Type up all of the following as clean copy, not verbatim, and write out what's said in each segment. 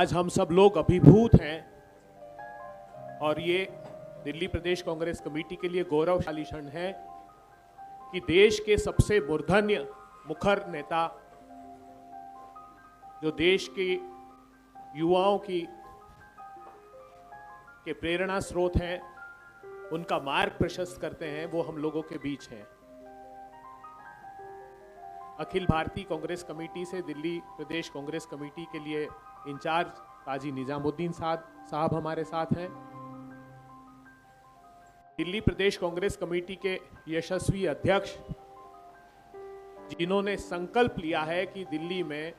आज हम सब लोग अभिभूत हैं और ये दिल्ली प्रदेश कांग्रेस कमेटी के लिए गौरवशाली क्षण है कि देश के सबसे मूर्धन्य मुखर नेता, जो देश के युवाओं के प्रेरणा स्रोत हैं, उनका मार्ग प्रशस्त करते हैं, वो हम लोगों के बीच हैं। अखिल भारतीय कांग्रेस कमेटी से दिल्ली प्रदेश कांग्रेस कमेटी के लिए इंचार्ज काजी निजामुद्दीन साहब हमारे साथ हैं। दिल्ली प्रदेश कांग्रेस कमेटी के यशस्वी अध्यक्ष, जिन्होंने संकल्प लिया है कि दिल्ली में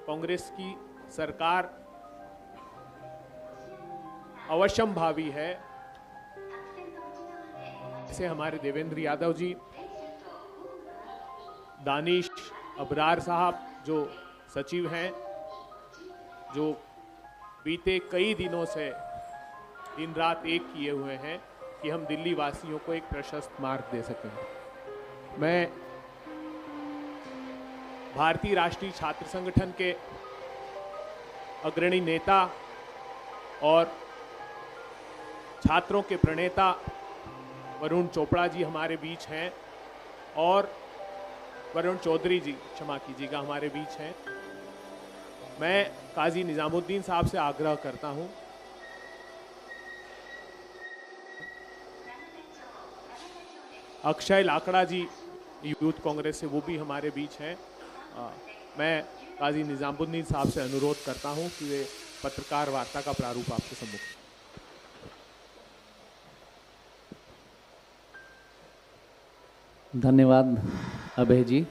कांग्रेस की सरकार अवश्यंभावी है, जैसे हमारे देवेंद्र यादव जी, दानिश अबरार साहब जो सचिव हैं, जो बीते कई दिनों से दिन रात एक किए हुए हैं कि हम दिल्ली वासियों को एक प्रशस्त मार्ग दे सकें। मैं भारतीय राष्ट्रीय छात्र संगठन के अग्रणी नेता और छात्रों के प्रणेता वरुण चोपड़ा जी हमारे बीच हैं और वरुण चौधरी जी, क्षमा कीजिएगा, हमारे बीच हैं। मैं काजी निजामुद्दीन साहब से आग्रह करता हूं, अक्षय लाकड़ा जी यूथ कांग्रेस से, वो भी हमारे बीच हैं। मैं काजी निजामुद्दीन साहब से अनुरोध करता हूं कि वे पत्रकार वार्ता का प्रारूप आपके सम्मुख। धन्यवाद अभय जी।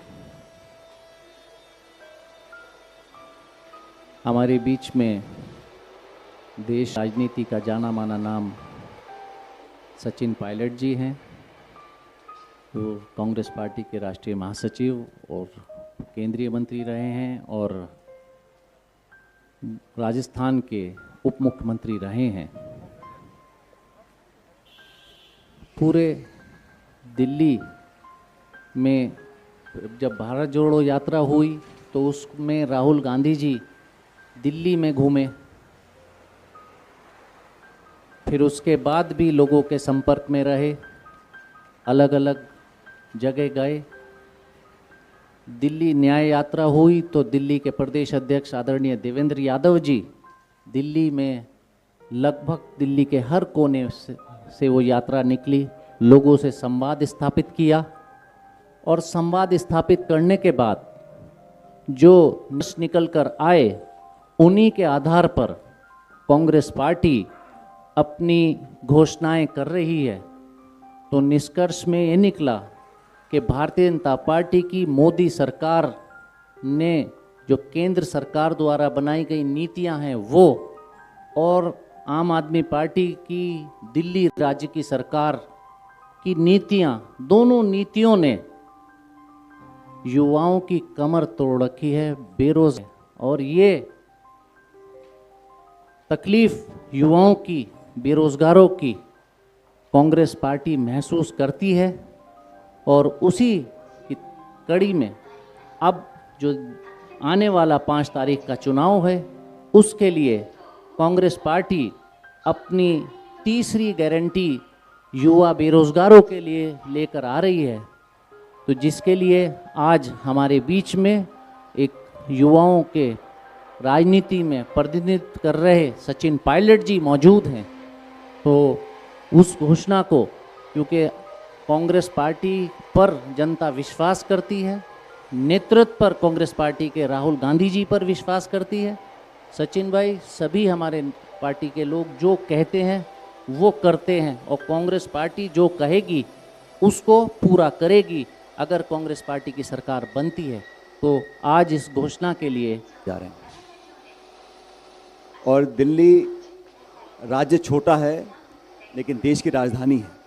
हमारे बीच में देश राजनीति का जाना माना नाम सचिन पायलट जी हैं, जो कांग्रेस पार्टी के राष्ट्रीय महासचिव और केंद्रीय मंत्री रहे हैं और राजस्थान के उप मुख्यमंत्री रहे हैं। पूरे दिल्ली में जब भारत जोड़ो यात्रा हुई तो उसमें राहुल गांधी जी दिल्ली में घूमे, फिर उसके बाद भी लोगों के संपर्क में रहे, अलग अलग जगह गए। दिल्ली न्याय यात्रा हुई तो दिल्ली के प्रदेश अध्यक्ष आदरणीय देवेंद्र यादव जी दिल्ली में लगभग दिल्ली के हर कोने से वो यात्रा निकली, लोगों से संवाद स्थापित किया और संवाद स्थापित करने के बाद जो निकल कर आए, उन्हीं के आधार पर कांग्रेस पार्टी अपनी घोषणाएं कर रही है। तो निष्कर्ष में ये निकला कि भारतीय जनता पार्टी की मोदी सरकार ने जो केंद्र सरकार द्वारा बनाई गई नीतियां हैं वो, और आम आदमी पार्टी की दिल्ली राज्य की सरकार की नीतियां, दोनों नीतियों ने युवाओं की कमर तोड़ रखी है, बेरोजगार, और ये तकलीफ युवाओं की, बेरोजगारों की कांग्रेस पार्टी महसूस करती है। और उसी की कड़ी में अब जो आने वाला 5 तारीख का चुनाव है, उसके लिए कांग्रेस पार्टी अपनी तीसरी गारंटी युवा बेरोजगारों के लिए लेकर आ रही है। तो जिसके लिए आज हमारे बीच में एक युवाओं के राजनीति में प्रतिनिधित्व कर रहे सचिन पायलट जी मौजूद हैं। तो उस घोषणा को, क्योंकि कांग्रेस पार्टी पर जनता विश्वास करती है, नेतृत्व पर कांग्रेस पार्टी के राहुल गांधी जी पर विश्वास करती है, सचिन भाई सभी हमारे पार्टी के लोग जो कहते हैं वो करते हैं और कांग्रेस पार्टी जो कहेगी उसको पूरा करेगी अगर कांग्रेस पार्टी की सरकार बनती है। तो आज इस घोषणा के लिए जा रहे हैं। और दिल्ली राज्य छोटा है लेकिन देश की राजधानी है।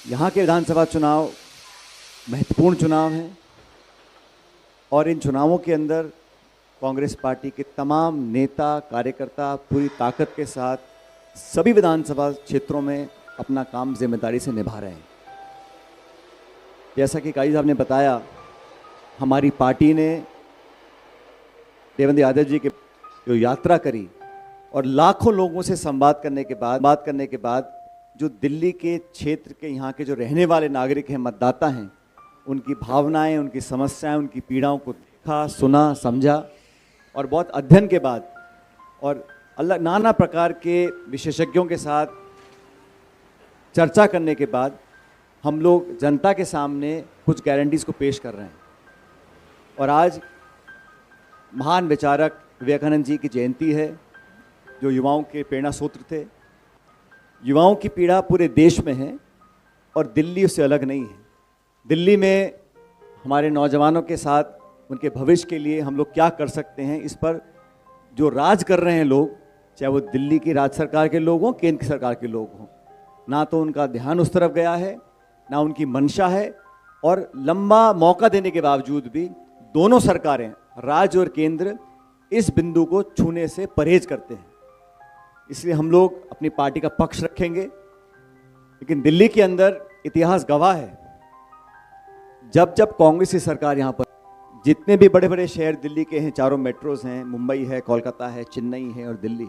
यहाँ के विधानसभा चुनाव महत्वपूर्ण चुनाव हैं और इन चुनावों के अंदर कांग्रेस पार्टी के तमाम नेता कार्यकर्ता पूरी ताकत के साथ सभी विधानसभा क्षेत्रों में अपना काम जिम्मेदारी से निभा रहे हैं। जैसा कि काजी साहब ने बताया, हमारी पार्टी ने देवेंद्र यादव जी के जो यात्रा करी और लाखों लोगों से संवाद करने के बाद जो दिल्ली के क्षेत्र के यहाँ के जो रहने वाले नागरिक हैं, मतदाता हैं, उनकी भावनाएं, उनकी समस्याएं, उनकी पीड़ाओं को देखा, सुना, समझा और बहुत अध्ययन के बाद और नाना प्रकार के विशेषज्ञों के साथ चर्चा करने के बाद हम लोग जनता के सामने कुछ गारंटीज़ को पेश कर रहे हैं। और आज महान विचारक विवेकानंद जी की जयंती है, जो युवाओं के प्रेरणा सूत्र थे। युवाओं की पीड़ा पूरे देश में है और दिल्ली उससे अलग नहीं है। दिल्ली में हमारे नौजवानों के साथ उनके भविष्य के लिए हम लोग क्या कर सकते हैं, इस पर जो राज कर रहे हैं लोग, चाहे वो दिल्ली की राज्य सरकार के लोग हों, केंद्र की सरकार के लोग हों, ना तो उनका ध्यान उस तरफ गया है, ना उनकी मंशा है। और लंबा मौका देने के बावजूद भी दोनों सरकारें, राज्य और केंद्र, इस बिंदु को छूने से परहेज करते हैं। इसलिए हम लोग अपनी पार्टी का पक्ष रखेंगे। लेकिन दिल्ली के अंदर इतिहास गवाह है, जब जब कांग्रेस की सरकार यहाँ पर, जितने भी बड़े बड़े शहर दिल्ली के हैं, चारों मेट्रोज हैं, मुंबई है, कोलकाता है, चेन्नई है और दिल्ली,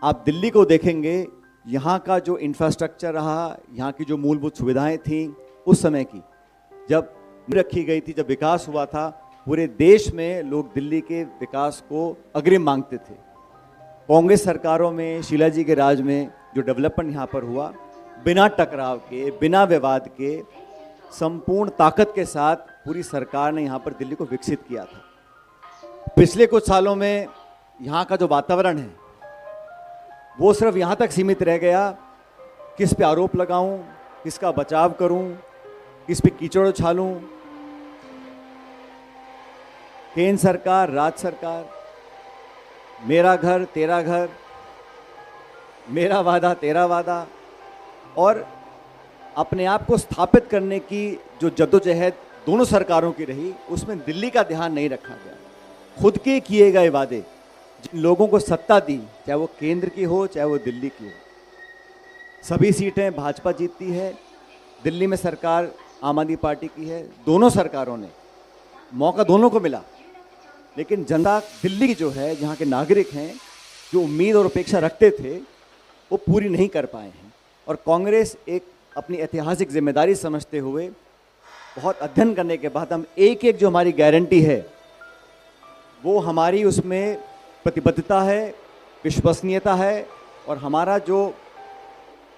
आप दिल्ली को देखेंगे, यहाँ का जो इंफ्रास्ट्रक्चर रहा, यहाँ की जो मूलभूत सुविधाएं थीं उस समय की, जब रखी गई थी, जब विकास हुआ था, पूरे देश में लोग दिल्ली के विकास को अग्रिम मांगते थे। कांग्रेस सरकारों में, शीला जी के राज में जो डेवलपमेंट यहाँ पर हुआ, बिना टकराव के, बिना विवाद के, संपूर्ण ताकत के साथ पूरी सरकार ने यहाँ पर दिल्ली को विकसित किया था। पिछले कुछ सालों में यहाँ का जो वातावरण है वो सिर्फ यहाँ तक सीमित रह गया, किस पे आरोप लगाऊं, किसका बचाव करूं, किस पे कीचड़ उछालूं। केंद्र सरकार, राज्य सरकार, मेरा घर तेरा घर, मेरा वादा तेरा वादा, और अपने आप को स्थापित करने की जो जद्दोजहद दोनों सरकारों की रही, उसमें दिल्ली का ध्यान नहीं रखा गया। खुद के किए गए वादे, जिन लोगों को सत्ता दी, चाहे वो केंद्र की हो चाहे वो दिल्ली की हो, सभी सीटें भाजपा जीतती है। दिल्ली में सरकार आम आदमी पार्टी की है। दोनों सरकारों ने मौका दोनों को मिला, लेकिन जनता दिल्ली की जो है, जहाँ के नागरिक हैं, जो उम्मीद और अपेक्षा रखते थे वो पूरी नहीं कर पाए हैं। और कांग्रेस एक अपनी ऐतिहासिक जिम्मेदारी समझते हुए बहुत अध्ययन करने के बाद हम एक एक जो हमारी गारंटी है, वो हमारी उसमें प्रतिबद्धता है, विश्वसनीयता है, और हमारा जो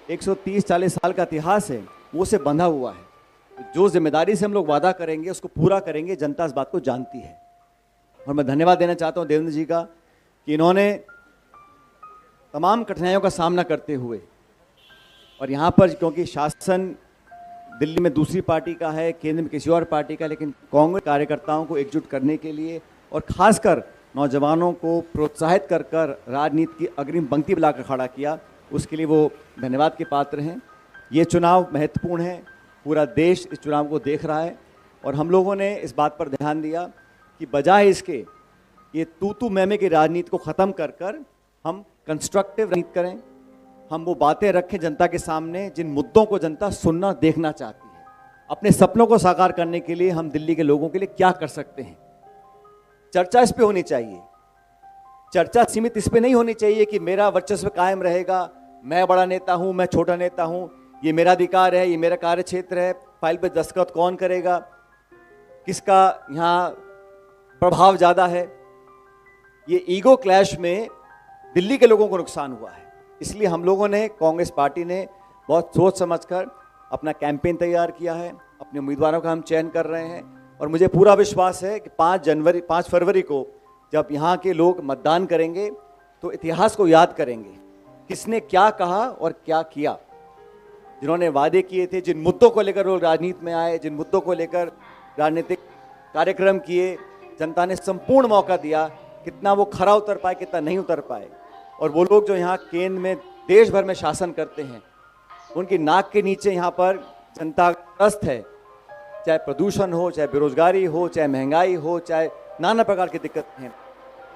130-40 साल का इतिहास है वो से बंधा हुआ है। जो जिम्मेदारी से हम लोग वादा करेंगे उसको पूरा करेंगे। जनता इस बात को जानती है। और मैं धन्यवाद देना चाहता हूं देवेंद्र जी का कि इन्होंने तमाम कठिनाइयों का सामना करते हुए, और यहाँ पर क्योंकि शासन दिल्ली में दूसरी पार्टी का है, केंद्र में किसी और पार्टी का, लेकिन कांग्रेस कार्यकर्ताओं को एकजुट करने के लिए और खासकर नौजवानों को प्रोत्साहित कर कर राजनीति की अग्रिम पंक्ति बुलाकर खड़ा किया, उसके लिए वो धन्यवाद के पात्र हैं। ये चुनाव महत्वपूर्ण है, पूरा देश इस चुनाव को देख रहा है, और हम लोगों ने इस बात पर ध्यान दिया कि बजाय इसके ये तू मैं की राजनीति को ख़त्म कर कर हम कंस्ट्रक्टिव राजनीति करें, हम वो बातें रखें जनता के सामने जिन मुद्दों को जनता सुनना देखना चाहती है। अपने सपनों को साकार करने के लिए हम दिल्ली के लोगों के लिए क्या कर सकते हैं, चर्चा इस पे होनी चाहिए। चर्चा सीमित इस पे नहीं होनी चाहिए कि मेरा वर्चस्व कायम रहेगा, मैं बड़ा नेता हूं, मैं छोटा नेता हूं, ये मेरा अधिकार है, ये मेरा कार्य क्षेत्र है, फाइल पे दस्तखत कौन करेगा, किसका यहाँ प्रभाव ज़्यादा है। ये ईगो क्लैश में दिल्ली के लोगों को नुकसान हुआ है। इसलिए हम लोगों ने, कांग्रेस पार्टी ने बहुत सोच समझकर अपना कैंपेन तैयार किया है, अपने उम्मीदवारों का हम चयन कर रहे हैं, और मुझे पूरा विश्वास है कि 5 फरवरी को जब यहाँ के लोग मतदान करेंगे तो इतिहास को याद करेंगे, किसने क्या कहा और क्या किया। जिन्होंने वादे किए थे, जिन मुद्दों को लेकर लोग राजनीति में आए, जिन मुद्दों को लेकर राजनीतिक कार्यक्रम किए, जनता ने संपूर्ण मौका दिया, कितना वो खरा उतर पाए, कितना नहीं उतर पाए। और वो लोग जो यहाँ केंद्र में देश भर में शासन करते हैं, उनकी नाक के नीचे यहाँ पर जनता त्रस्त है, चाहे प्रदूषण हो, चाहे बेरोजगारी हो, चाहे महंगाई हो, चाहे नाना प्रकार की दिक्कतें हैं,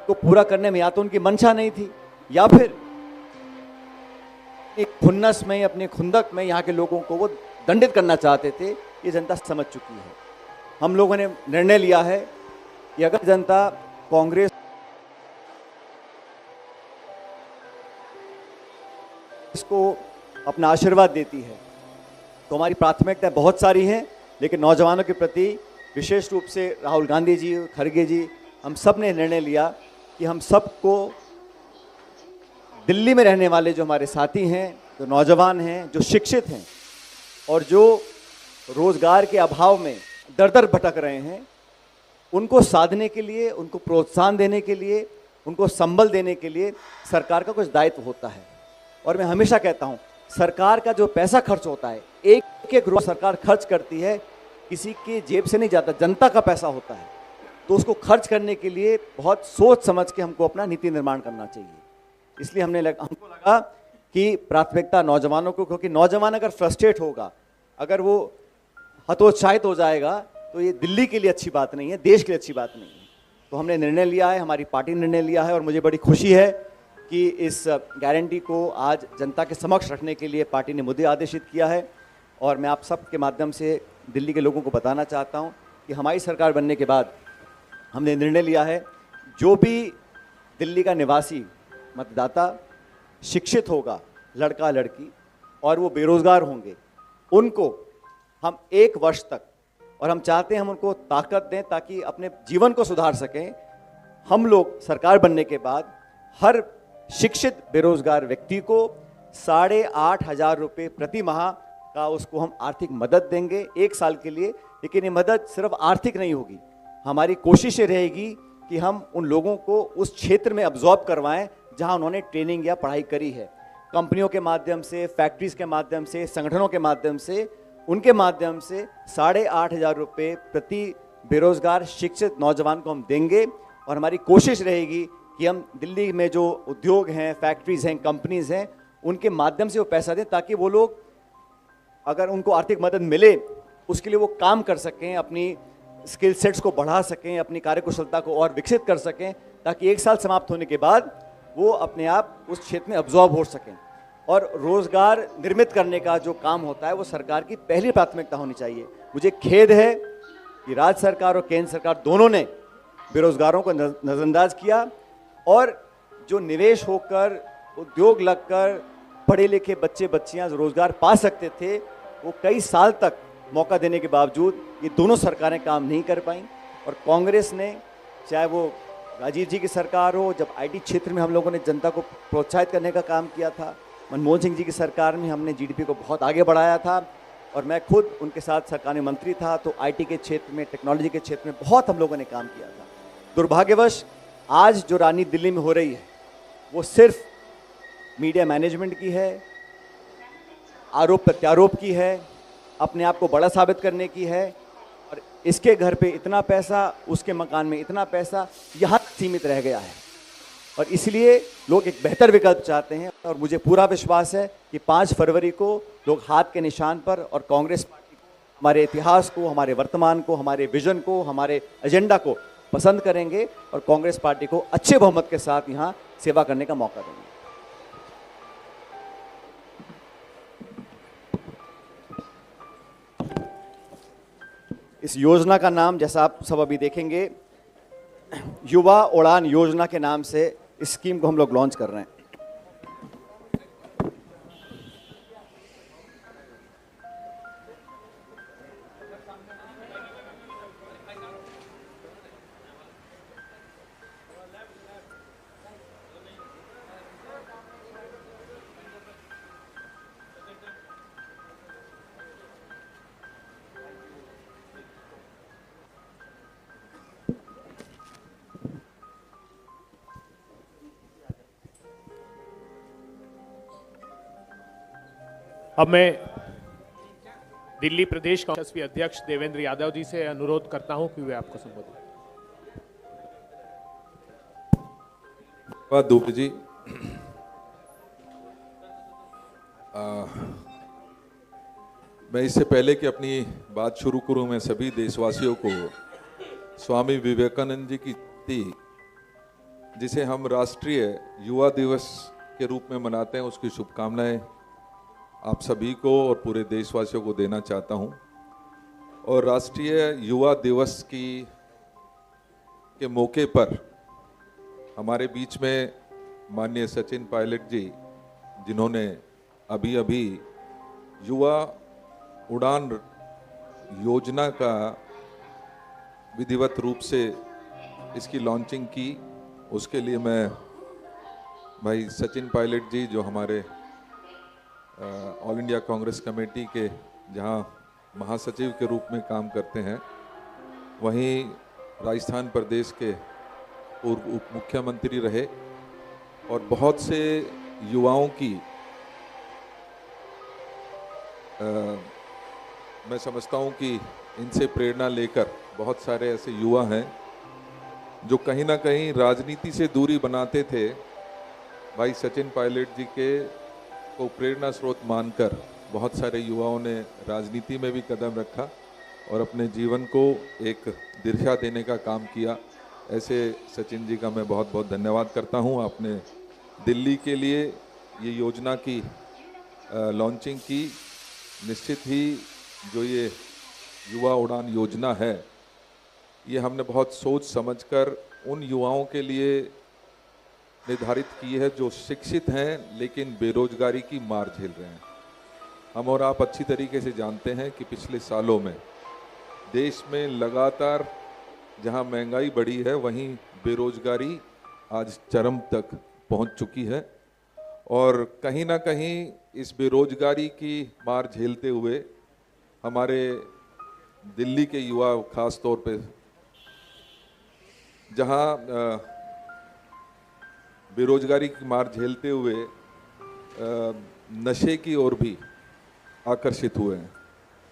को पूरा करने में या तो उनकी मंशा नहीं थी, या फिर एक खुन्नस में, अपने खुंदक में यहाँ के लोगों को वो दंडित करना चाहते थे। ये जनता समझ चुकी है। हम लोगों ने निर्णय लिया है कि अगर जनता कांग्रेस इसको अपना आशीर्वाद देती है। तो हमारी प्राथमिकताएं बहुत सारी हैं, लेकिन नौजवानों के प्रति विशेष रूप से राहुल गांधी जी, खड़गे जी, हम सब ने निर्णय लिया कि हम सबको दिल्ली में रहने वाले जो हमारे साथी हैं, जो नौजवान हैं, जो शिक्षित हैं और जो रोजगार के अभाव में दर दर भटक रहे हैं, उनको साधने के लिए, उनको प्रोत्साहन देने के लिए, उनको संबल देने के लिए सरकार का कुछ दायित्व होता है। और मैं हमेशा कहता हूँ, सरकार का जो पैसा खर्च होता है, एक एक रुपया सरकार खर्च करती है, किसी की जेब से नहीं जाता, जनता का पैसा होता है। तो उसको खर्च करने के लिए बहुत सोच समझ के हमको अपना नीति निर्माण करना चाहिए। इसलिए हमको लगा कि प्राथमिकता नौजवानों को, क्योंकि नौजवान अगर फ्रस्ट्रेट होगा, अगर वो हतोत्साहित हो जाएगा, तो ये दिल्ली के लिए अच्छी बात नहीं है, देश के लिए अच्छी बात नहीं है। तो हमने निर्णय लिया है, हमारी पार्टी ने निर्णय लिया है, और मुझे बड़ी खुशी है कि इस गारंटी को आज जनता के समक्ष रखने के लिए पार्टी ने मुझे आदेशित किया है। और मैं आप सब के माध्यम से दिल्ली के लोगों को बताना चाहता हूं कि हमारी सरकार बनने के बाद हमने निर्णय लिया है, जो भी दिल्ली का निवासी मतदाता शिक्षित होगा, लड़का लड़की, और वो बेरोजगार होंगे, उनको हम 1 वर्ष तक, और हम चाहते हैं हम उनको ताकत दें ताकि अपने जीवन को सुधार सकें। हम लोग सरकार बनने के बाद हर शिक्षित बेरोजगार व्यक्ति को 8,500 रुपये प्रति माह का उसको हम आर्थिक मदद देंगे 1 साल के लिए। लेकिन ये मदद सिर्फ आर्थिक नहीं होगी, हमारी कोशिश ये रहेगी कि हम उन लोगों को उस क्षेत्र में अब्जॉर्ब करवाएं जहां उन्होंने ट्रेनिंग या पढ़ाई करी है। कंपनियों के माध्यम से, फैक्ट्रीज के माध्यम से, संगठनों के माध्यम से, उनके माध्यम से 8,500 रुपये प्रति बेरोजगार शिक्षित नौजवान को हम देंगे। और हमारी कोशिश रहेगी कि हम दिल्ली में जो उद्योग हैं, फैक्ट्रीज हैं, कंपनीज हैं, उनके माध्यम से वो पैसा दें ताकि वो लोग, अगर उनको आर्थिक मदद मिले, उसके लिए वो काम कर सकें, अपनी स्किल सेट्स को बढ़ा सकें, अपनी कार्यकुशलता को और विकसित कर सकें, ताकि 1 साल समाप्त होने के बाद वो अपने आप उस क्षेत्र में अब्जॉर्ब हो सकें। और रोजगार निर्मित करने का जो काम होता है वो सरकार की पहली प्राथमिकता होनी चाहिए। मुझे खेद है कि राज्य सरकार और केंद्र सरकार दोनों ने बेरोजगारों को नजरअंदाज किया, और जो निवेश होकर, उद्योग लगकर पढ़े लिखे बच्चे बच्चियां रोजगार पा सकते थे, वो कई साल तक मौका देने के बावजूद ये दोनों सरकारें काम नहीं कर पाईं। और कांग्रेस ने, चाहे वो राजीव जी की सरकार हो, जब आईटी क्षेत्र में हम लोगों ने जनता को प्रोत्साहित करने का काम किया था, मनमोहन सिंह जी की सरकार में हमने जीडीपी को बहुत आगे बढ़ाया था, और मैं खुद उनके साथ सरकारी मंत्री था, तो आईटी के क्षेत्र में, टेक्नोलॉजी के क्षेत्र में बहुत हम लोगों ने काम किया था। दुर्भाग्यवश आज जो राजनीति दिल्ली में हो रही है वो सिर्फ मीडिया मैनेजमेंट की है, आरोप प्रत्यारोप की है, अपने आप को बड़ा साबित करने की है, और इसके घर पे इतना पैसा, उसके मकान में इतना पैसा, यहाँ सीमित रह गया है। और इसलिए लोग एक बेहतर विकल्प चाहते हैं, और मुझे पूरा विश्वास है कि 5 फरवरी को लोग हाथ के निशान पर और कांग्रेस पार्टी को, हमारे इतिहास को, हमारे वर्तमान को, हमारे विजन को, हमारे एजेंडा को पसंद करेंगे, और कांग्रेस पार्टी को अच्छे बहुमत के साथ यहाँ सेवा करने का मौका देंगे। इस योजना का नाम, जैसा आप सब अभी देखेंगे, युवा उड़ान योजना के नाम से इस स्कीम को हम लोग लॉन्च कर रहे हैं। अब मैं दिल्ली प्रदेश कांग्रेस के अध्यक्ष देवेंद्र यादव जी से अनुरोध करता हूं कि वे आपको संबोधित। दुबे जी, मैं इससे पहले कि अपनी बात शुरू करूं, मैं सभी देशवासियों को स्वामी विवेकानंद जी की जयंती, जिसे हम राष्ट्रीय युवा दिवस के रूप में मनाते हैं, उसकी शुभकामनाएं आप सभी को और पूरे देशवासियों को देना चाहता हूं। और राष्ट्रीय युवा दिवस के मौके पर हमारे बीच में माननीय सचिन पायलट जी, जिन्होंने अभी अभी युवा उड़ान योजना का विधिवत रूप से इसकी लॉन्चिंग की। उसके लिए मैं भाई सचिन पायलट जी, जो हमारे ऑल इंडिया कांग्रेस कमेटी के जहां महासचिव के रूप में काम करते हैं, वहीं राजस्थान प्रदेश के पूर्व उप मुख्यमंत्री रहे और बहुत से युवाओं की मैं समझता हूं कि इनसे प्रेरणा लेकर बहुत सारे ऐसे युवा हैं जो कहीं ना कहीं राजनीति से दूरी बनाते थे। भाई सचिन पायलट जी के को प्रेरणा स्रोत मानकर बहुत सारे युवाओं ने राजनीति में भी कदम रखा और अपने जीवन को एक दिशा देने का काम किया। ऐसे सचिन जी का मैं बहुत बहुत धन्यवाद करता हूं। आपने दिल्ली के लिए ये योजना की लॉन्चिंग की। निश्चित ही जो ये युवा उड़ान योजना है, ये हमने बहुत सोच समझकर उन युवाओं के लिए निर्धारित की है जो शिक्षित हैं लेकिन बेरोजगारी की मार झेल रहे हैं। हम और आप अच्छी तरीके से जानते हैं कि पिछले सालों में देश में लगातार जहां महंगाई बढ़ी है, वहीं बेरोजगारी आज चरम तक पहुंच चुकी है और कहीं ना कहीं इस बेरोजगारी की मार झेलते हुए हमारे दिल्ली के युवा खास तौर पे जहां बेरोजगारी की मार झेलते हुए नशे की ओर भी आकर्षित हुए हैं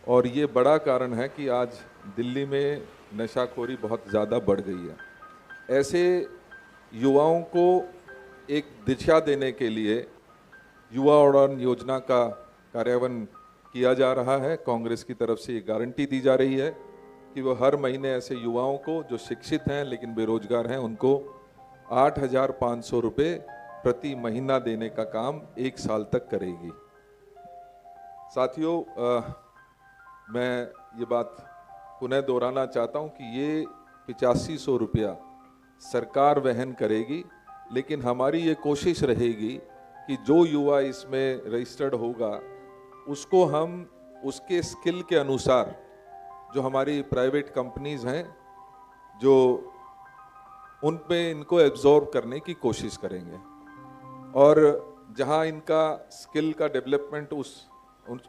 और ये बड़ा कारण है कि आज दिल्ली में नशाखोरी बहुत ज़्यादा बढ़ गई है। ऐसे युवाओं को एक दिशा देने के लिए युवा उड़ान योजना का कार्यान्वयन किया जा रहा है। कांग्रेस की तरफ से ये गारंटी दी जा रही है कि वो हर महीने ऐसे युवाओं को जो शिक्षित हैं लेकिन बेरोजगार हैं, उनको 8,500 रुपये प्रति महीना देने का काम 1 साल तक करेगी। साथियों, मैं ये बात पुनः दोहराना चाहता हूँ कि ये 8500 रुपया सरकार वहन करेगी, लेकिन हमारी ये कोशिश रहेगी कि जो युवा इसमें रजिस्टर्ड होगा उसको हम उसके स्किल के अनुसार, जो हमारी प्राइवेट कंपनीज हैं जो उन पे इनको एब्जॉर्ब करने की कोशिश करेंगे और जहां इनका स्किल का डेवलपमेंट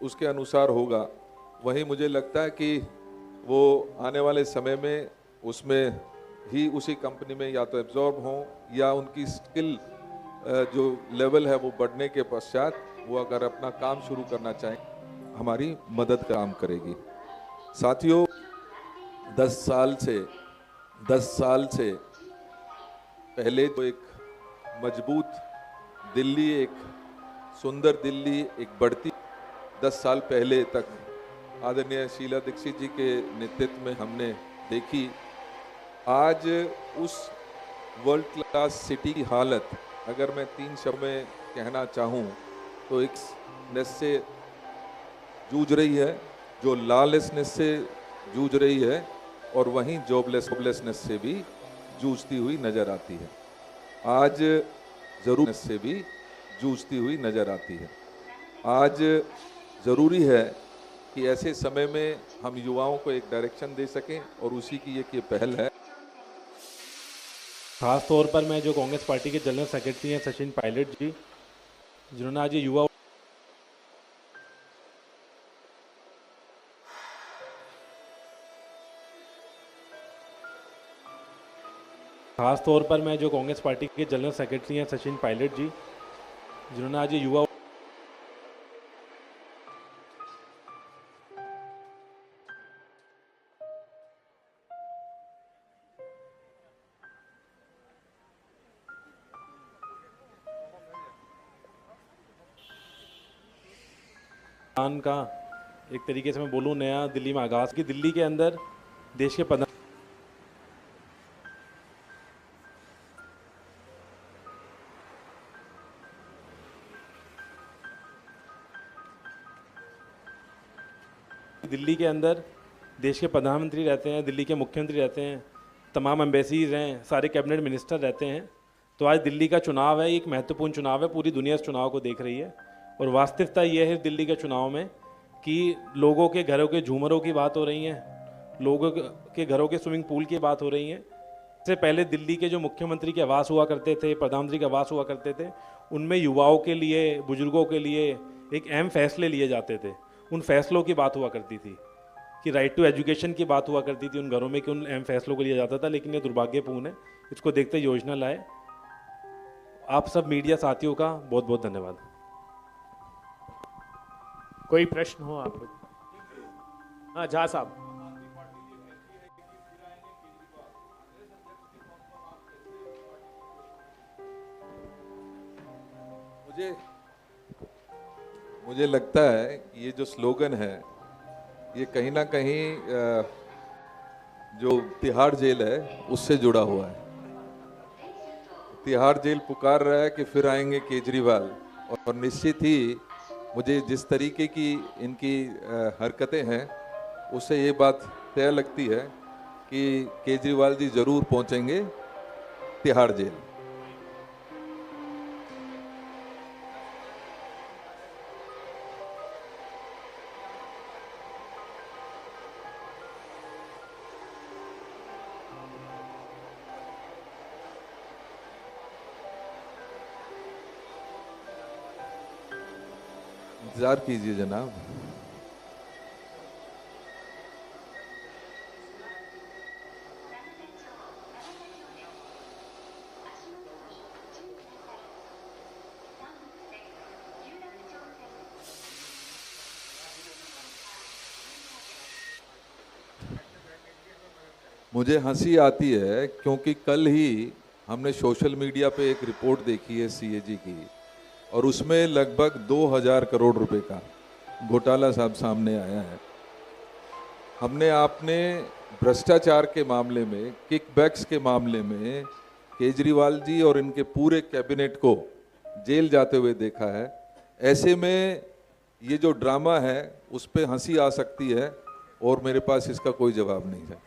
उसके अनुसार होगा, वहीं मुझे लगता है कि वो आने वाले समय में उसमें ही उसी कंपनी में या तो एब्जॉर्ब हों या उनकी स्किल जो लेवल है वो बढ़ने के पश्चात वो अगर अपना काम शुरू करना चाहें, हमारी मदद काम करेगी। साथियों, 10 साल से पहले तो एक मजबूत दिल्ली, एक सुंदर दिल्ली, एक बढ़ती 10 साल पहले तक आदरणीय शीला दीक्षित जी के नेतृत्व में हमने देखी। आज उस वर्ल्ड क्लास सिटी की हालत अगर मैं 3 शब्द में कहना चाहूँ तो एक नेस से जूझ रही है, जो लॉलेसनेस से जूझ रही है और वहीं जॉबलेसनेस से भी जूझती हुई नजर आती है। आज जरूर से भी जूझती हुई नजर आती है। आज ज़रूरी है कि ऐसे समय में हम युवाओं को एक डायरेक्शन दे सकें और उसी की एक ये पहल है। खास तौर पर मैं जो कांग्रेस पार्टी के जनरल सेक्रेटरी हैं सचिन पायलट जी, जिन्होंने आज ये युवा खास तौर पर मैं जो कांग्रेस पार्टी के जनरल सेक्रेटरी हैं सचिन पायलट जी, जिन्होंने आज ये युवा का एक तरीके से मैं बोलूँ नया दिल्ली में आगाज की। दिल्ली के अंदर देश के प्रधानमंत्री रहते हैं, दिल्ली के मुख्यमंत्री रहते हैं, तमाम एम्बेसीज हैं, सारे कैबिनेट मिनिस्टर रहते हैं। तो आज दिल्ली का चुनाव है, एक महत्वपूर्ण चुनाव है, पूरी दुनिया इस चुनाव को देख रही है और वास्तविकता ये है दिल्ली के चुनाव में कि लोगों के घरों के झूमरों की बात हो रही है, लोगों के घरों के स्विमिंग पूल की बात हो रही है। इससे पहले दिल्ली के जो मुख्यमंत्री के आवास हुआ करते थे, प्रधानमंत्री के आवास हुआ करते थे, उनमें युवाओं के लिए, बुजुर्गों के लिए एक अहम फैसले लिए जाते थे। उन फैसलों की बात हुआ करती थी कि राइट टू एजुकेशन की बात हुआ करती थी उन घरों में कि उन अहम फैसलों को लिया जाता था। लेकिन ये दुर्भाग्यपूर्ण है, इसको देखते योजना लाए। आप सब मीडिया साथियों का बहुत बहुत धन्यवाद। कोई प्रश्न हो आप लोग? हाँ, झा साहब। मुझे लगता है कि ये जो स्लोगन है ये कहीं ना कहीं जो तिहाड़ जेल है उससे जुड़ा हुआ है। तिहाड़ जेल पुकार रहा है कि फिर आएंगे केजरीवाल, और निश्चित ही मुझे जिस तरीके की इनकी हरकतें हैं उससे ये बात तय लगती है कि केजरीवाल जी जरूर पहुंचेंगे तिहाड़ जेल। इंतजार कीजिए जनाब। मुझे हंसी आती है क्योंकि कल ही हमने सोशल मीडिया पे एक रिपोर्ट देखी है सीएजी की, और उसमें लगभग 2000 करोड़ रुपए का घोटाला साहब सामने आया है। हमने आपने भ्रष्टाचार के मामले में, किकबैक्स के मामले में केजरीवाल जी और इनके पूरे कैबिनेट को जेल जाते हुए देखा है। ऐसे में ये जो ड्रामा है उस पर हंसी आ सकती है और मेरे पास इसका कोई जवाब नहीं है।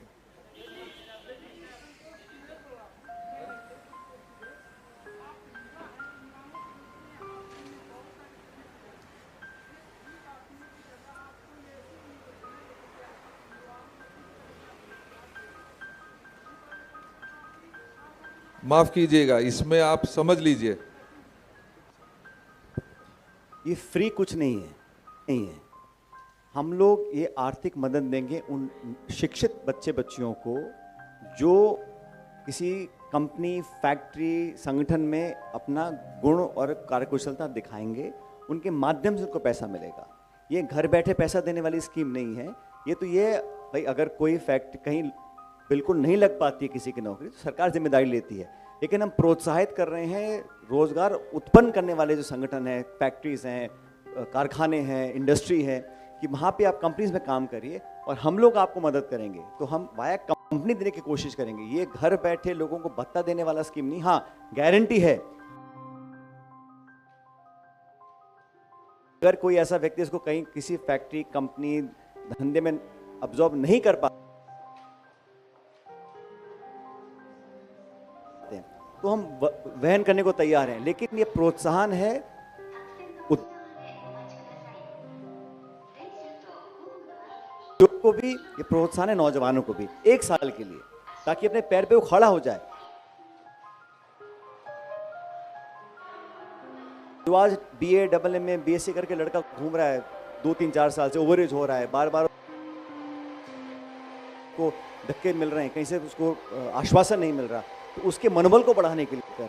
माफ कीजिएगा, इसमें आप समझ लीजिए ये फ्री कुछ नहीं है। हम लोग ये आर्थिक मदद देंगे उन शिक्षित बच्चे बच्चियों को जो किसी कंपनी, फैक्ट्री, संगठन में अपना गुण और कार्यकुशलता दिखाएंगे, उनके माध्यम से उनको पैसा मिलेगा। ये घर बैठे पैसा देने वाली स्कीम नहीं है। ये भाई अगर कोई फैक्ट्री कहीं बिल्कुल नहीं लग पाती है किसी की नौकरी, तो सरकार जिम्मेदारी लेती है। लेकिन हम प्रोत्साहित कर रहे हैं रोजगार उत्पन्न करने वाले जो संगठन हैं, फैक्ट्रीज हैं, कारखाने हैं, इंडस्ट्री है, कि वहाँ पे आप कंपनीज में काम करिए और हम लोग आपको मदद करेंगे। तो हम वाया कंपनी देने की कोशिश करेंगे। ये घर बैठे लोगों को भत्ता देने वाला स्कीम नहीं। हाँ, गारंटी है अगर कोई ऐसा व्यक्ति इसको कहीं किसी फैक्ट्री, कंपनी, धंधे में अब्जॉर्ब नहीं कर पाते तो हम वहन करने को तैयार हैं। लेकिन ये प्रोत्साहन है उद्योग को भी, ये प्रोत्साहन है नौजवानों को भी 1 साल के लिए, ताकि अपने पैर पे वो खड़ा हो जाए। जो आज BA, AA, BSc करके लड़का घूम रहा है 2-3-4 साल से, ओवरेज हो रहा है, बार बार को धक्के मिल रहे हैं, कहीं से उसको आश्वासन नहीं मिल रहा, तो उसके मनोबल को बढ़ाने के लिए कर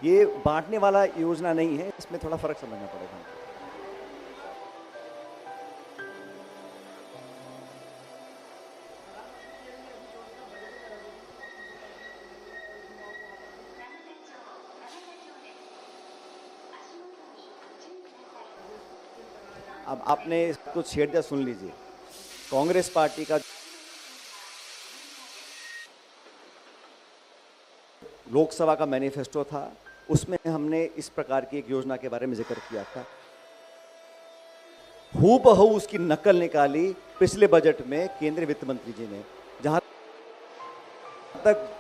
ये बांटने वाला योजना नहीं है। इसमें थोड़ा फर्क समझना पड़ेगा। अब आपने कुछ छेड़ दिया, सुन लीजिए। कांग्रेस पार्टी का लोकसभा का मैनिफेस्टो था, उसमें हमने इस प्रकार की एक योजना के बारे में जिक्र किया था। हूबहू उसकी नकल निकाली पिछले बजट में केंद्रीय वित्त मंत्री जी ने। जहां तक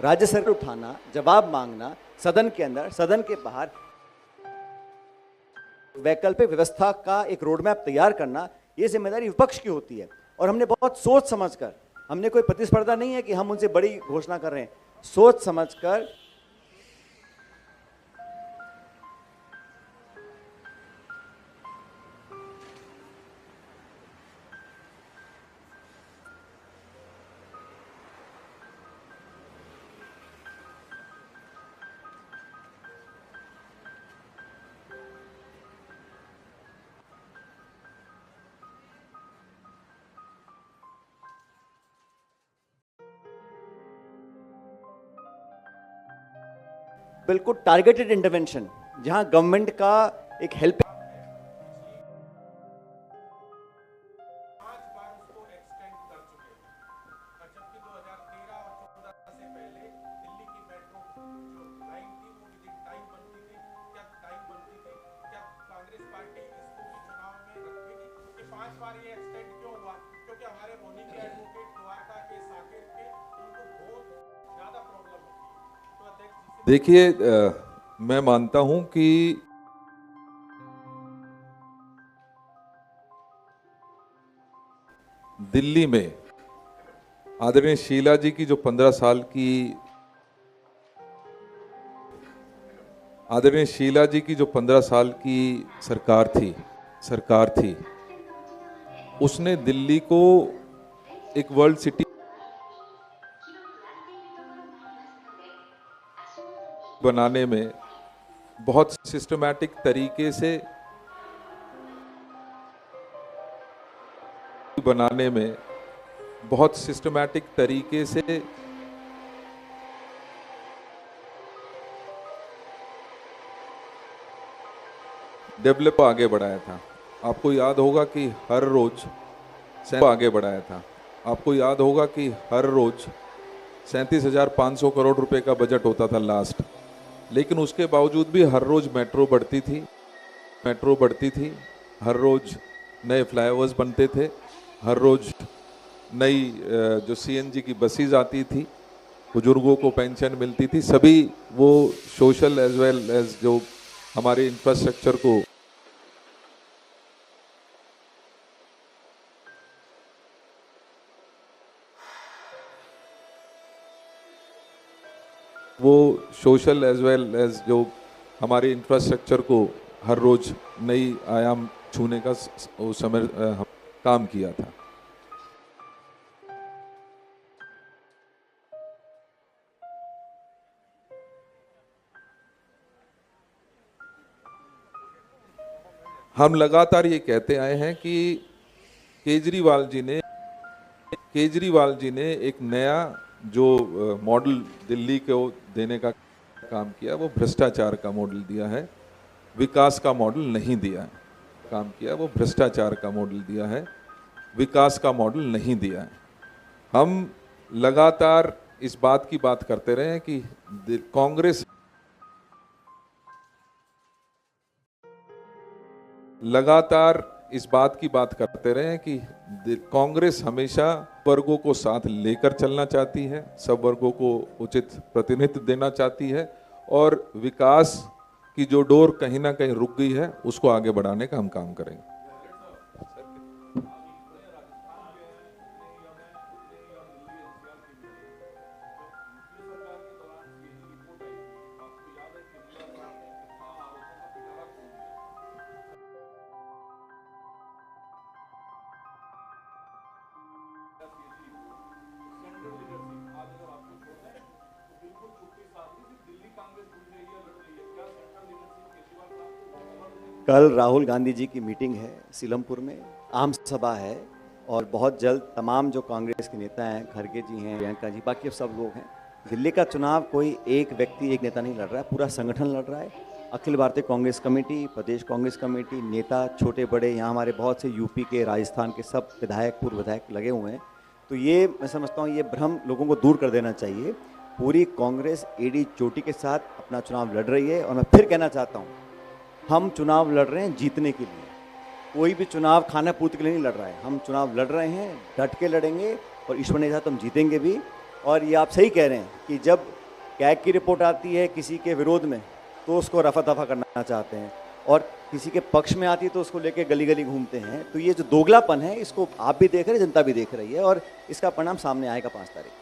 राज्य सरकार उठाना, जवाब मांगना, सदन के अंदर, सदन के बाहर वैकल्पिक व्यवस्था का एक रोडमैप तैयार करना, ये जिम्मेदारी विपक्ष की होती है। और हमने बहुत सोच समझकर, हमने कोई प्रतिस्पर्धा नहीं है कि हम उनसे बड़ी घोषणा कर रहे हैं, सोच समझकर बिल्कुल टारगेटेड इंटरवेंशन, जहां गवर्नमेंट का एक हेल्प देखिए, मैं मानता हूं कि दिल्ली में आदरणीय शीला जी की जो 15 साल की सरकार थी, उसने दिल्ली को एक वर्ल्ड सिटी बनाने में बहुत सिस्टमैटिक तरीके से डेवलप आगे बढ़ाया था। आपको याद होगा कि हर रोज 37,500 करोड़ रुपए का बजट होता था लास्ट, लेकिन उसके बावजूद भी हर रोज मेट्रो बढ़ती थी, हर रोज नए फ्लाईओवर्स बनते थे, हर रोज नई जो सीएनजी की बसेस आती थी, बुजुर्गों को पेंशन मिलती थी, सभी वो सोशल एज वेल एज जो हमारे इंफ्रास्ट्रक्चर को हर रोज नई आयाम छूने का उस समय काम किया था। हम लगातार ये कहते आए हैं कि केजरीवाल जी ने एक नया जो मॉडल दिल्ली को देने का काम किया, वो भ्रष्टाचार का मॉडल दिया है, विकास का मॉडल नहीं दिया है। विकास का मॉडल नहीं दिया है। हम लगातार इस बात की बात करते रहे हैं कि कांग्रेस हमेशा वर्गों को साथ लेकर चलना चाहती है, सब वर्गों को उचित प्रतिनिधित्व देना चाहती है, और विकास की जो डोर कहीं ना कहीं रुक गई है उसको आगे बढ़ाने का हम काम करेंगे। कल राहुल गांधी जी की मीटिंग है सीलमपुर में, आम सभा है, और बहुत जल्द तमाम जो कांग्रेस के नेता हैं, खड़गे जी हैं, प्रियंका जी, बाकी सब लोग हैं। दिल्ली का चुनाव कोई एक व्यक्ति, एक नेता नहीं लड़ रहा है, पूरा संगठन लड़ रहा है। अखिल भारतीय कांग्रेस कमेटी, प्रदेश कांग्रेस कमेटी, नेता छोटे बड़े, यहाँ हमारे बहुत से यूपी के, राजस्थान के सब विधायक, पूर्व विधायक लगे हुए हैं। तो ये मैं समझता हूँ ये भ्रम लोगों को दूर कर देना चाहिए। पूरी कांग्रेस एडी चोटी के साथ अपना चुनाव लड़ रही है, और मैं फिर कहना चाहता हूँ, हम चुनाव लड़ रहे हैं जीतने के लिए, कोई भी चुनाव खाना पूर्ति के लिए नहीं लड़ रहा है। हम चुनाव लड़ रहे हैं, डट के लड़ेंगे, और ईश्वर ने चाहा तो हम जीतेंगे भी। और ये आप सही कह रहे हैं कि जब कैग की रिपोर्ट आती है किसी के विरोध में तो उसको रफा दफा करना चाहते हैं, और किसी के पक्ष में आती है तो उसको लेके गली गली घूमते हैं। तो ये जो दोगलापन है इसको आप भी देख रहे हैं, जनता भी देख रही है, और इसका परिणाम सामने आएगा 5 तारीख।